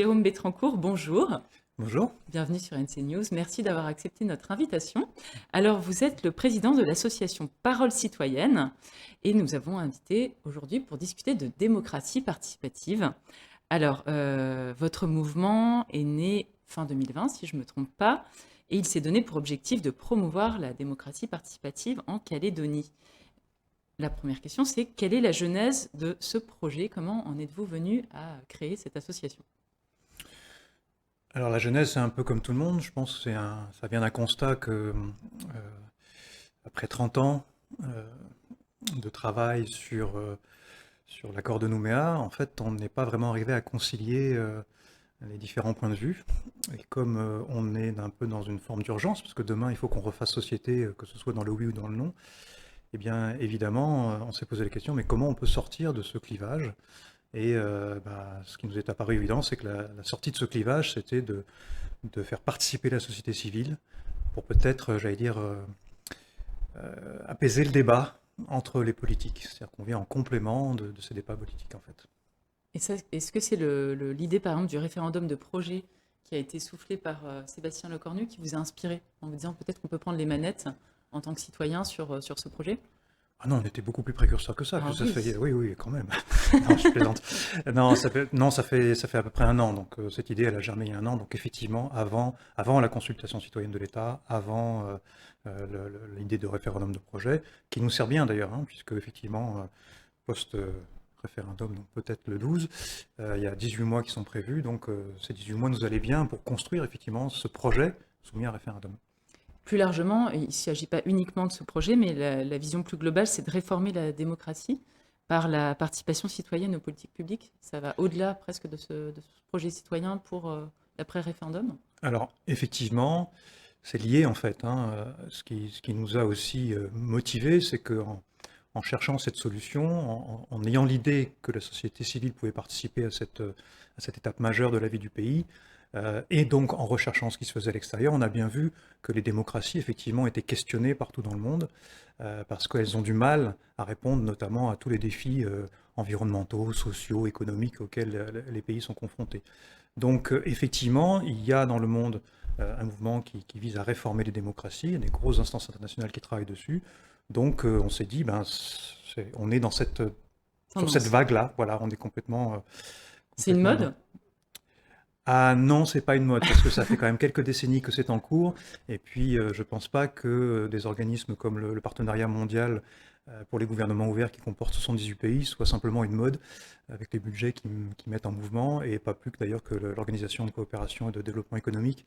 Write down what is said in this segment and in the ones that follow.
Jérôme Betrancourt, bonjour. Bonjour. Bienvenue sur NC News. Merci d'avoir accepté notre invitation. Alors, vous êtes le président de l'association Parole citoyenne et nous avons invité aujourd'hui pour discuter de démocratie participative. Alors, votre mouvement est né fin 2020, si je ne me trompe pas, et il s'est donné pour objectif de promouvoir la démocratie participative en Calédonie. La première question, c'est quelle est la genèse de ce projet? Comment en êtes-vous venu à créer cette association? Alors la jeunesse, c'est un peu comme tout le monde. Je pense que ça vient d'un constat que, après 30 ans de travail sur l'accord de Nouméa, en fait, on n'est pas vraiment arrivé à concilier les différents points de vue. Et comme on est un peu dans une forme d'urgence, parce que demain, il faut qu'on refasse société, que ce soit dans le oui ou dans le non, eh bien, évidemment, on s'est posé la question, mais comment on peut sortir de ce clivage? Et ce qui nous est apparu évident, c'est que la sortie de ce clivage, c'était de faire participer la société civile pour peut-être, j'allais dire, apaiser le débat entre les politiques. C'est-à-dire qu'on vient en complément de ces débats politiques, en fait. Et ça, est-ce que c'est l'idée, par exemple, du référendum de projet qui a été soufflé par Sébastien Lecornu qui vous a inspiré en vous disant peut-être qu'on peut prendre les manettes en tant que citoyen sur ce projet? Ah non, on était beaucoup plus précurseurs que ça, Ah que ça oui, fait, oui, oui, quand même. Non, je plaisante. Non, ça fait à peu près un an. Donc cette idée, elle a germé il y a un an. Donc effectivement, avant la consultation citoyenne de l'État, avant l'idée de référendum de projet, qui nous sert bien d'ailleurs, hein, puisque effectivement, post-référendum, donc peut-être le 12, il y a 18 mois qui sont prévus. Donc ces 18 mois nous allaient bien pour construire effectivement ce projet soumis à référendum. plus largement, il ne s'agit pas uniquement de ce projet, mais la vision plus globale, c'est de réformer la démocratie par la participation citoyenne aux politiques publiques. Ça va au-delà presque de ce projet citoyen pour l'après-référendum. Alors effectivement, c'est lié en fait, hein. Ce qui nous a aussi motivés, c'est qu'en cherchant cette solution, en ayant l'idée que la société civile pouvait participer à cette étape majeure de la vie du pays, et donc en recherchant ce qui se faisait à l'extérieur, on a bien vu que les démocraties effectivement étaient questionnées partout dans le monde, parce qu'elles ont du mal à répondre notamment à tous les défis environnementaux, sociaux, économiques auxquels les pays sont confrontés. Donc effectivement, il y a dans le monde un mouvement qui vise à réformer les démocraties, il y a des grosses instances internationales qui travaillent dessus. Donc on s'est dit, on est sur cette Tendance. vague-là, voilà, on est C'est une complètement dans. mode? Ah non, c'est pas une mode, parce que ça fait quand même quelques décennies que c'est en cours, et puis je pense pas que des organismes comme le Partenariat mondial pour les gouvernements ouverts qui comporte 78 pays soit simplement une mode, avec les budgets qui mettent en mouvement, et pas plus que d'ailleurs que l'Organisation de coopération et de développement économique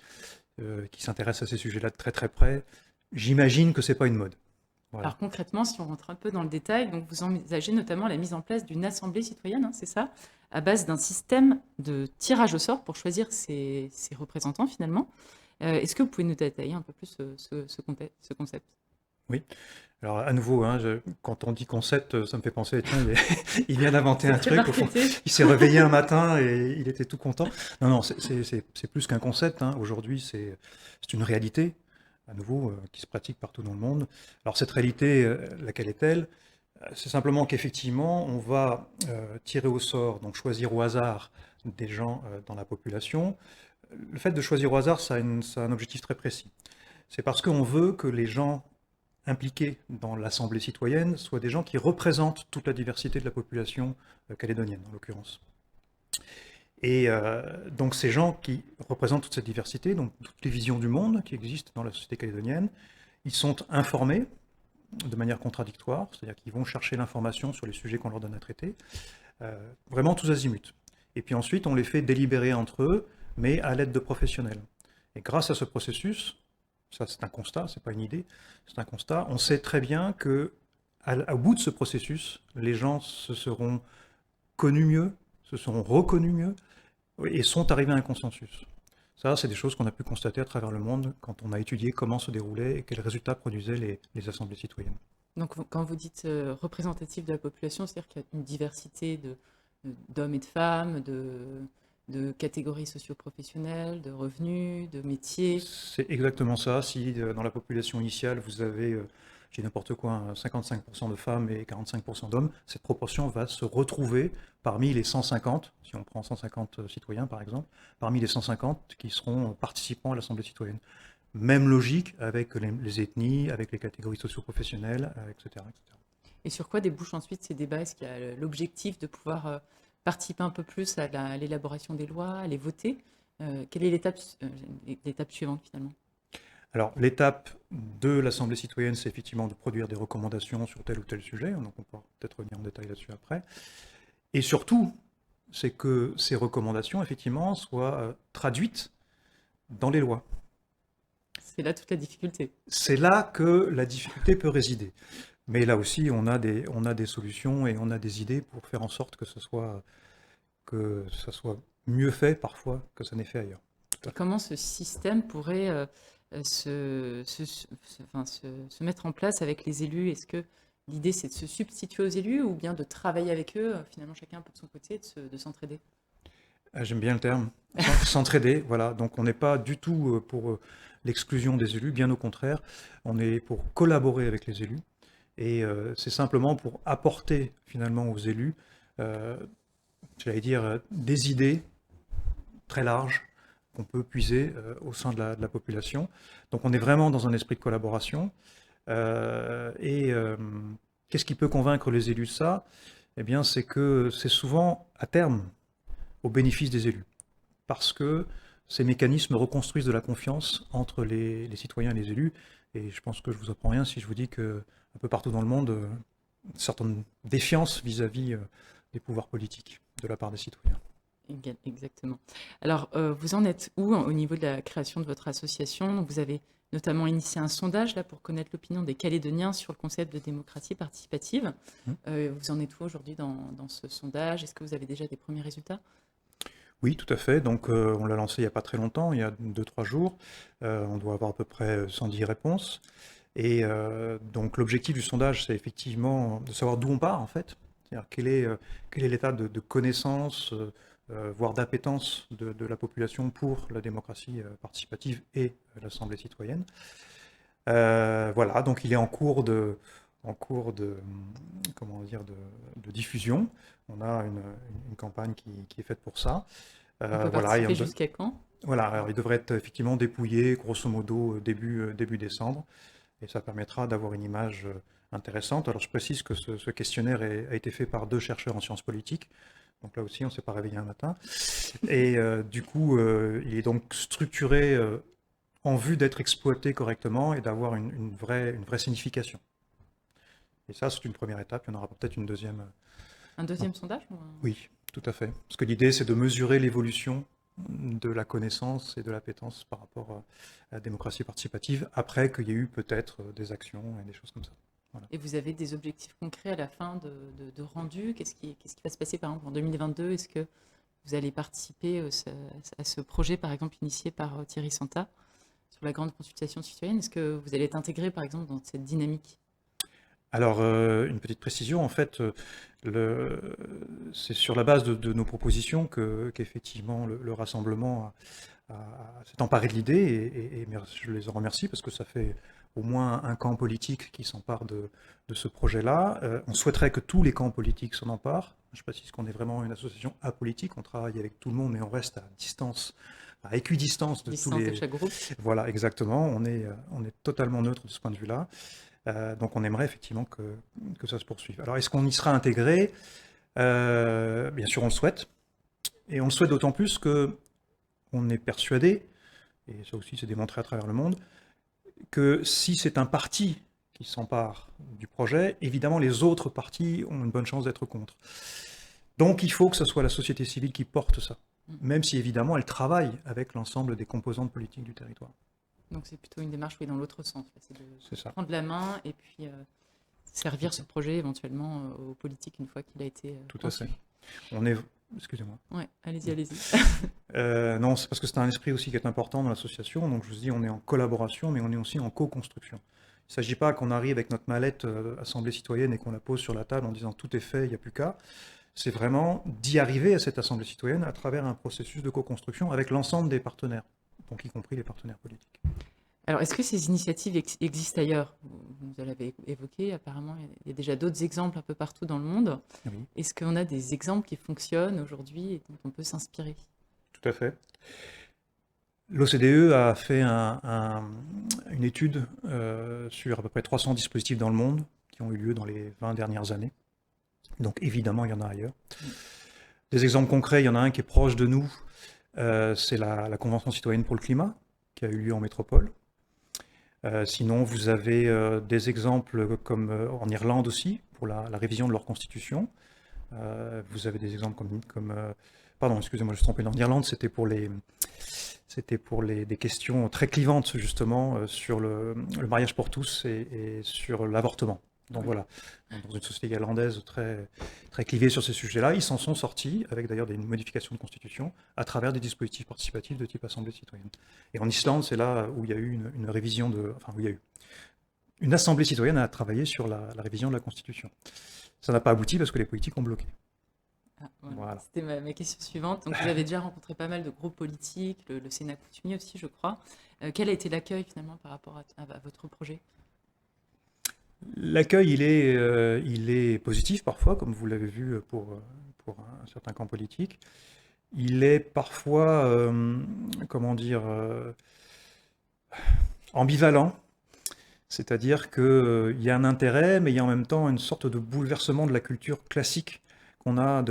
qui s'intéresse à ces sujets-là de très très près. J'imagine que c'est pas une mode. Voilà. Alors concrètement, si on rentre un peu dans le détail, donc vous envisagez notamment la mise en place d'une assemblée citoyenne, hein, c'est ça, à base d'un système de tirage au sort pour choisir ses représentants finalement. Est-ce que vous pouvez nous détailler un peu plus ce concept? Oui. Alors à nouveau, hein, quand on dit concept, ça me fait penser, tiens, il vient d'inventer C'est un très truc, au fond, marketé. il s'est réveillé un matin et il était tout content. Non, non, c'est plus qu'un concept, hein. Aujourd'hui, c'est une réalité, à nouveau, qui se pratique partout dans le monde. Alors cette réalité, laquelle est-elle? C'est simplement qu'effectivement, on va tirer au sort, donc choisir au hasard des gens dans la population. Le fait de choisir au hasard, ça a un objectif très précis. C'est parce qu'on veut que les gens impliqués dans l'Assemblée citoyenne soient des gens qui représentent toute la diversité de la population calédonienne, en l'occurrence. Et donc ces gens qui représentent toute cette diversité, donc toutes les visions du monde qui existent dans la société calédonienne, ils sont informés de manière contradictoire, c'est-à-dire qu'ils vont chercher l'information sur les sujets qu'on leur donne à traiter, vraiment tous azimuts. Et puis ensuite, on les fait délibérer entre eux, mais à l'aide de professionnels. Et grâce à ce processus, ça c'est un constat, c'est pas une idée, c'est un constat, on sait très bien que au bout de ce processus, les gens se seront connus mieux, se seront reconnus mieux, et sont arrivés à un consensus. Ça, c'est des choses qu'on a pu constater à travers le monde quand on a étudié comment se déroulaient et quels résultats produisaient les assemblées citoyennes. Donc quand vous dites représentatif de la population, c'est-à-dire qu'il y a une diversité d'hommes et de femmes, de catégories socio-professionnelles, de revenus, de métiers. C'est exactement ça. Si dans la population initiale, vous avez, je dis n'importe quoi, 55% de femmes et 45% d'hommes, cette proportion va se retrouver parmi les 150, si on prend 150 citoyens par exemple, parmi les 150 qui seront participants à l'Assemblée citoyenne. Même logique avec les ethnies, avec les catégories socio-professionnelles, etc., etc. Et sur quoi débouchent ensuite ces débats? Est-ce qu'il y a l'objectif de pouvoir participer un peu plus à l'élaboration des lois, à les voter? Quelle est l'étape suivante finalement? Alors, l'étape de l'Assemblée citoyenne, c'est effectivement de produire des recommandations sur tel ou tel sujet, donc on pourra peut-être revenir en détail là-dessus après. Et surtout, c'est que ces recommandations, effectivement, soient traduites dans les lois. C'est là toute la difficulté. C'est là que la difficulté peut résider. Mais là aussi, on a des solutions et on a des idées pour faire en sorte que ça soit mieux fait parfois que ça n'est fait ailleurs. Et comment ce système pourrait se mettre en place avec les élus? Est-ce que l'idée c'est de se substituer aux élus ou bien de travailler avec eux, finalement chacun un peu de son côté, de s'entraider? J'aime bien le terme, s'entraider, voilà. Donc on n'est pas du tout pour l'exclusion des élus, bien au contraire, on est pour collaborer avec les élus. Et c'est simplement pour apporter finalement aux élus, j'allais dire, des idées très larges qu'on peut puiser au sein de la population. Donc on est vraiment dans un esprit de collaboration. Qu'est-ce qui peut convaincre les élus de ça? Eh bien, c'est que c'est souvent, à terme, au bénéfice des élus. Parce que ces mécanismes reconstruisent de la confiance entre les citoyens et les élus. Et je pense que je ne vous apprends rien si je vous dis que un peu partout dans le monde, une certaine défiance vis-à-vis des pouvoirs politiques de la part des citoyens. Exactement. Alors, vous en êtes où au niveau de la création de votre association? Donc, vous avez notamment initié un sondage là, pour connaître l'opinion des Calédoniens sur le concept de démocratie participative. Vous en êtes où aujourd'hui dans ce sondage? Est-ce que vous avez déjà des premiers résultats? Oui, tout à fait. Donc, on l'a lancé il n'y a pas très longtemps, il y a 2-3 jours. On doit avoir à peu près 110 réponses. Et donc, l'objectif du sondage, c'est effectivement de savoir d'où on part, en fait. C'est-à-dire quel est l'état de connaissance, voire d'appétence de la population pour la démocratie participative et l'Assemblée citoyenne. Voilà, donc il est en cours de comment dire, de diffusion. On a une campagne qui est faite pour ça. On peut participer jusqu'à quand? Voilà, alors il devrait être effectivement dépouillé, grosso modo, début décembre. Et ça permettra d'avoir une image intéressante. Alors je précise que ce questionnaire a été fait par 2 chercheurs en sciences politiques. Donc là aussi, on ne s'est pas réveillé un matin. Et du coup, il est donc structuré en vue d'être exploité correctement et d'avoir une vraie signification. Et ça, c'est une première étape. Il y en aura peut-être une deuxième. Un deuxième sondage ou Oui, tout à fait. Parce que l'idée, c'est de mesurer l'évolution de la connaissance et de l'appétence par rapport à la démocratie participative, après qu'il y ait eu peut-être des actions et des choses comme ça. Voilà. Et vous avez des objectifs concrets à la fin de rendu? Qu'est-ce qui va se passer par exemple en 2022? Est-ce que vous allez participer à ce projet par exemple initié par Thierry Santa sur la grande consultation citoyenne? Est-ce que vous allez être intégré par exemple dans cette dynamique? Alors, une petite précision, en fait, c'est sur la base de nos propositions qu'effectivement le rassemblement s'est emparé de l'idée et je les en remercie parce que ça fait au moins un camp politique qui s'empare de ce projet-là. On souhaiterait que tous les camps politiques s'en emparent. Je précise qu'on est vraiment une association apolitique, on travaille avec tout le monde mais on reste à distance, à équidistance de tous les... de chaque groupe. Voilà, exactement, on est totalement neutre de ce point de vue-là. Donc on aimerait effectivement que ça se poursuive. Alors est-ce qu'on y sera intégré? Bien sûr on le souhaite. Et on le souhaite d'autant plus qu'on est persuadé, et ça aussi c'est démontré à travers le monde, que si c'est un parti qui s'empare du projet, évidemment les autres partis ont une bonne chance d'être contre. Donc il faut que ce soit la société civile qui porte ça, même si évidemment elle travaille avec l'ensemble des composantes politiques du territoire. Donc c'est plutôt une démarche dans l'autre sens, c'est de ça. Prendre la main et puis servir ce projet éventuellement aux politiques une fois qu'il a été Tout conçu. à fait. On est... Excusez-moi. Ouais, allez-y. Non, c'est parce que c'est un esprit aussi qui est important dans l'association. Donc je vous dis, on est en collaboration, mais on est aussi en co-construction. Il ne s'agit pas qu'on arrive avec notre mallette Assemblée citoyenne et qu'on la pose sur la table en disant tout est fait, il n'y a plus qu'à. C'est vraiment d'y arriver à cette Assemblée citoyenne à travers un processus de co-construction avec l'ensemble des partenaires, donc y compris les partenaires politiques. Alors, est-ce que ces initiatives existent ailleurs? Vous l'avez évoqué, apparemment, il y a déjà d'autres exemples un peu partout dans le monde. Oui, Est-ce qu'on a des exemples qui fonctionnent aujourd'hui et dont on peut s'inspirer? tout à fait. L'OCDE a fait une étude sur à peu près 300 dispositifs dans le monde qui ont eu lieu dans les 20 dernières années. Donc évidemment, il y en a ailleurs. Mm. Des exemples concrets, il y en a un qui est proche de nous, c'est la Convention citoyenne pour le climat, qui a eu lieu en métropole. Sinon, vous avez des exemples comme en Irlande aussi, pour la révision de leur constitution. Vous avez des exemples pardon, excusez-moi, je me suis trompé. En Irlande, c'était pour des questions très clivantes, justement, sur le mariage pour tous et sur l'avortement. Donc Oui. voilà, dans une société irlandaise très, très clivée sur ces sujets-là, ils s'en sont sortis, avec d'ailleurs des modifications de constitution, à travers des dispositifs participatifs de type assemblée citoyenne. Et en Islande, c'est là où il y a eu une révision enfin, où il y a eu une assemblée citoyenne a travaillé sur la révision de la constitution. Ça n'a pas abouti parce que les politiques ont bloqué. Ah, voilà. Voilà. C'était ma question suivante. Donc, vous avez déjà rencontré pas mal de groupes politiques, le Sénat coutumier aussi, je crois. Quel a été l'accueil finalement par rapport à votre projet? L'accueil, il est positif parfois, comme vous l'avez vu pour un certain camp politique. Il est parfois, comment dire, ambivalent. C'est-à-dire qu'il y a un intérêt, mais il y a en même temps une sorte de bouleversement de la culture classique qu'on a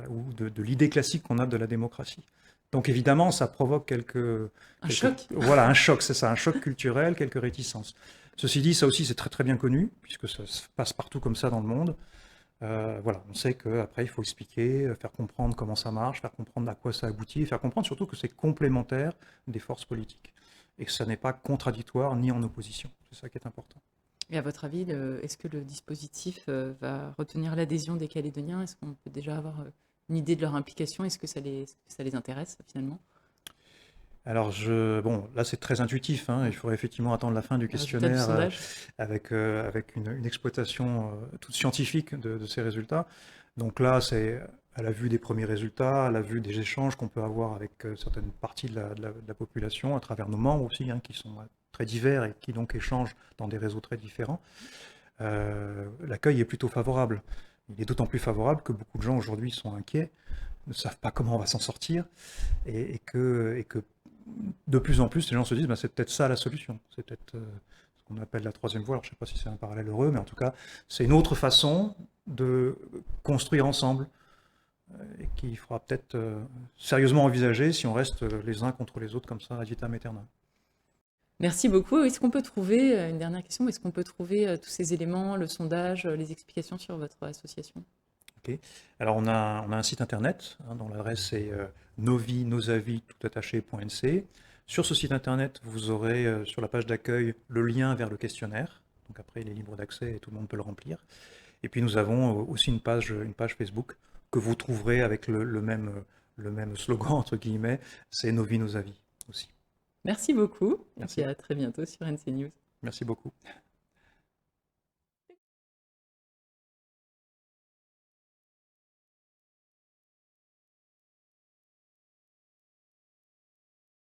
ou de l'idée classique qu'on a de la démocratie. Donc évidemment, ça provoque Un choc? voilà, un choc, c'est ça, un choc culturel, quelques réticences. Ceci dit, ça aussi c'est très très bien connu, puisque ça se passe partout comme ça dans le monde. Voilà, on sait qu'après il faut expliquer, faire comprendre comment ça marche, faire comprendre à quoi ça aboutit, et faire comprendre surtout que c'est complémentaire des forces politiques. Et que ça n'est pas contradictoire ni en opposition. C'est ça qui est important. Et à votre avis, est-ce que le dispositif va retenir l'adhésion des Calédoniens? Est-ce qu'on peut déjà avoir une idée de leur implication? Est-ce que ça les intéresse finalement? Alors, bon, là c'est très intuitif, hein, il faudrait effectivement attendre la fin du Les résultats du questionnaire sondage? avec une exploitation toute scientifique de ces résultats. Donc là, c'est à la vue des premiers résultats, à la vue des échanges qu'on peut avoir avec certaines parties de la population, à travers nos membres aussi, hein, qui sont très divers et qui donc échangent dans des réseaux très différents. L'accueil est plutôt favorable. Il est d'autant plus favorable que beaucoup de gens aujourd'hui sont inquiets, ne savent pas comment on va s'en sortir, et que de plus en plus, les gens se disent, bah, c'est peut-être ça la solution. C'est peut-être ce qu'on appelle la troisième voie. Alors, je ne sais pas si c'est un parallèle heureux, mais en tout cas, c'est une autre façon de construire ensemble et qu'il faudra peut-être sérieusement envisager si on reste les uns contre les autres comme ça, ad vitam aeternam. Merci beaucoup. Est-ce qu'on peut trouver, une dernière question, est-ce qu'on peut trouver tous ces éléments, le sondage, les explications sur votre association? Okay. Alors, on a un site internet hein, dont l'adresse est nosavis.nc. Sur ce site internet, vous aurez sur la page d'accueil le lien vers le questionnaire. Donc après, il est libre d'accès et tout le monde peut le remplir. Et puis nous avons aussi une page Facebook que vous trouverez avec le même slogan, entre guillemets, c'est Nos vies, nos avis aussi. Merci beaucoup et Merci. puis à très bientôt sur NC News. Merci beaucoup.